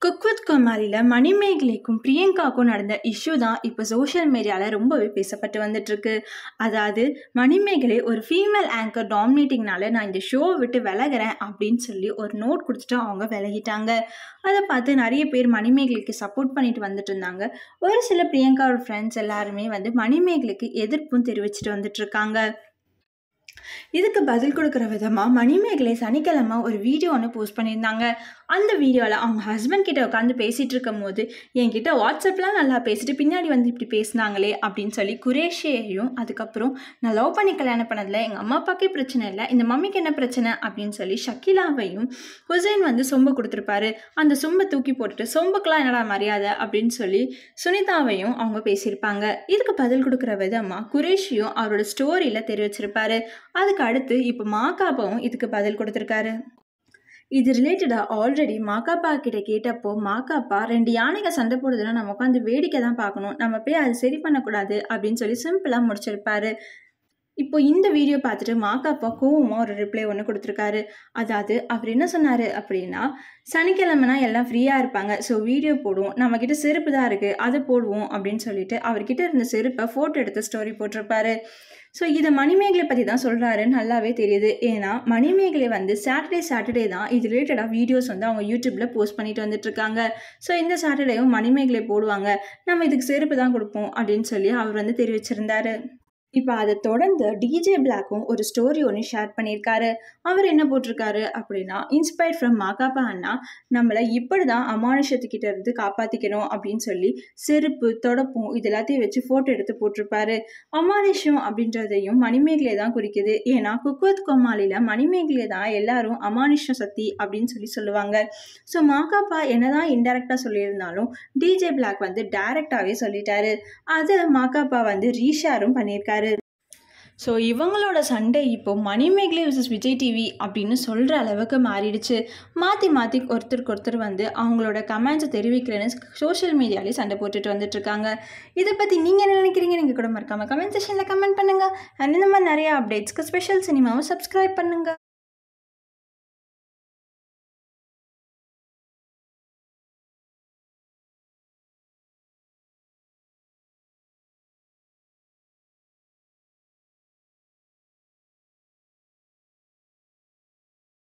Cook with கோமாளில மணிமேகலைக்கும் பிரியங்காவுக்கும் நடந்த issue தான் இப்போ சோஷியல் மீடியாவில் ரொம்பவே பேசப்பட்டு வந்துட்டுருக்கு. அதாவது மணிமேகலை ஒரு ஃபீமேல் ஆங்கர் டாமினேட்டிங்னால நான் இந்த ஷோவை விட்டு விலகிறேன் அப்படின்னு சொல்லி ஒரு நோட் கொடுத்துட்டு அவங்க விலகிட்டாங்க. அதை பார்த்து நிறைய பேர் மணிமேகலைக்கு சப்போர்ட் பண்ணிட்டு வந்துட்டு இருந்தாங்க. ஒரு சில பிரியங்காவோட ஃப்ரெண்ட்ஸ் எல்லாருமே மணிமேகலைக்கு எதிர்ப்பும் தெரிவிச்சுட்டு வந்துட்டு இருக்காங்க. இதுக்கு பதில் கொடுக்குற விதமாக மணிமேகலை சனிக்கிழமை ஒரு வீடியோ ஒன்று போஸ்ட் பண்ணியிருந்தாங்க. அந்த வீடியோவில் அவங்க ஹஸ்பண்ட் கிட்ட உட்காந்து பேசிகிட்டு இருக்கும் போது என்கிட்ட வாட்ஸ்அப்லாம் நல்லா பேசிட்டு பின்னாடி இப்படி பேசினாங்களே அப்படின்னு சொல்லி குரேஷியையும், அதுக்கப்புறம் நான் லவ் பண்ணி கல்யாணம் பண்ணதில் எங்கள் அம்மா அப்பாக்கே பிரச்சனை இல்லை, இந்த மம்மிக்கு என்ன பிரச்சனை அப்படின்னு சொல்லி ஷக்கிலாவையும் ஹுசைன் சொம்பு கொடுத்துருப்பாரு. அந்த சொம்பை தூக்கி போட்டுட்டு சொம்புக்கெலாம் என்னடா மரியாதை அப்படின்னு சொல்லி சுனிதாவையும் அவங்க பேசியிருப்பாங்க. இதுக்கு பதில் கொடுக்குற விதமாக குரேஷியும் அவரோட ஸ்டோரியில் தெரிவிச்சிருப்பாரு. அதுக்கு அடுத்து இப்போ மாகாபாவும் இதுக்கு பதில் கொடுத்துருக்காரு. இது ரிலேட்டடாக ஆல்ரெடி மாகாப்பா கிட்ட கேட்டப்போ மாகாப்பா 2 யானைகள் சண்டை போடுறதுனா நம்ம உட்காந்து வேடிக்கை தான் பார்க்கணும், நம்ம போய் அது சரி பண்ணக்கூடாது அப்படின்னு சொல்லி சிம்பிளாக முடிச்சிருப்பாரு. இப்போ இந்த வீடியோ பார்த்துட்டு மாகாப்பா கோவமாக ஒரு ரிப்ளை ஒன்று கொடுத்துருக்காரு. அதாவது அவர் என்ன சொன்னார் அப்படின்னா, சனிக்கிழமைனா எல்லாம் ஃப்ரீயாக இருப்பாங்க, ஸோ வீடியோ போடுவோம், நம்மக்கிட்ட செருப்பு தான் இருக்குது அதை போடுவோம் அப்படின்னு சொல்லிட்டு அவர்கிட்ட இருந்த செருப்பை ஃபோட்டோ எடுத்து ஸ்டோரி போட்டிருப்பாரு. ஸோ இதை மணிமேகலை பற்றி தான் சொல்கிறாரு நல்லாவே தெரியுது. ஏன்னா மணிமேகலை சாட்டர்டே தான் இது ரிலேட்டடாக வீடியோஸ் அவங்க யூடியூப்பில் போஸ்ட் பண்ணிட்டு வந்துட்டுருக்காங்க. ஸோ இந்த சாட்டர்டேவும் மணிமேகலை போடுவாங்க, நம்ம இதுக்கு செருப்பு தான் கொடுப்போம் அப்படின்னு சொல்லி அவர் தெரிவிச்சிருந்தாரு. இப்போ அதை தொடர்ந்து டிஜே பிளாக்கும் ஒரு ஸ்டோரி ஒன்று ஷேர் பண்ணியிருக்காரு. அவர் என்ன போட்டிருக்காரு அப்படின்னா, இன்ஸ்பயர்ட் ஃப்ரம் மாகாப்பா அண்ணா, நம்மளை இப்படி தான் அமானுஷத்துக்கிட்ட இருந்து காப்பாற்றிக்கணும் அப்படின்னு சொல்லி செருப்பு தொடப்பும் இது எல்லாத்தையும் வச்சு ஃபோட்டோ எடுத்து போட்டிருப்பாரு. அமானுஷம் அப்படின்றதையும் மணிமேகலை தான் குறிக்குது. ஏன்னா குக் வித் கோமாளியில் மணிமேகலை தான் எல்லாரும் அமானுஷம் சக்தி அப்படின்னு சொல்லி சொல்லுவாங்க. ஸோ மாகாப்பா என்னதான் இன்டெரக்டாக சொல்லியிருந்தாலும் டிஜே பிளாக் டைரக்டாகவே சொல்லிட்டாரு. அதை மாகாப்பா ரீஷேரும் பண்ணியிருக்காரு. ஸோ இவங்களோட சண்டை இப்போ மணிமேகலை vs விஜய் டிவி அப்படின்னு சொல்கிற அளவுக்கு மாறிடுச்சு. மாற்றி ஒருத்தருக்கு ஒருத்தர் அவங்களோட கமெண்ட்ஸை தெரிவிக்கிறேன்னு சோஷியல் மீடியாலே சண்டை போட்டுட்டு வந்துட்டுருக்காங்க. இதை பற்றி நீங்கள் என்ன நினைக்கிறீங்க? நீங்கள் கூட மறக்காமல் கமெண்ட் செக்ஷனில் கமெண்ட் பண்ணுங்கள். அண்ட் இந்த மாதிரி நிறையா அப்டேட்ஸ்க்கு ஸ்பெஷல் சினிமாவை சப்ஸ்கிரைப் பண்ணுங்கள்.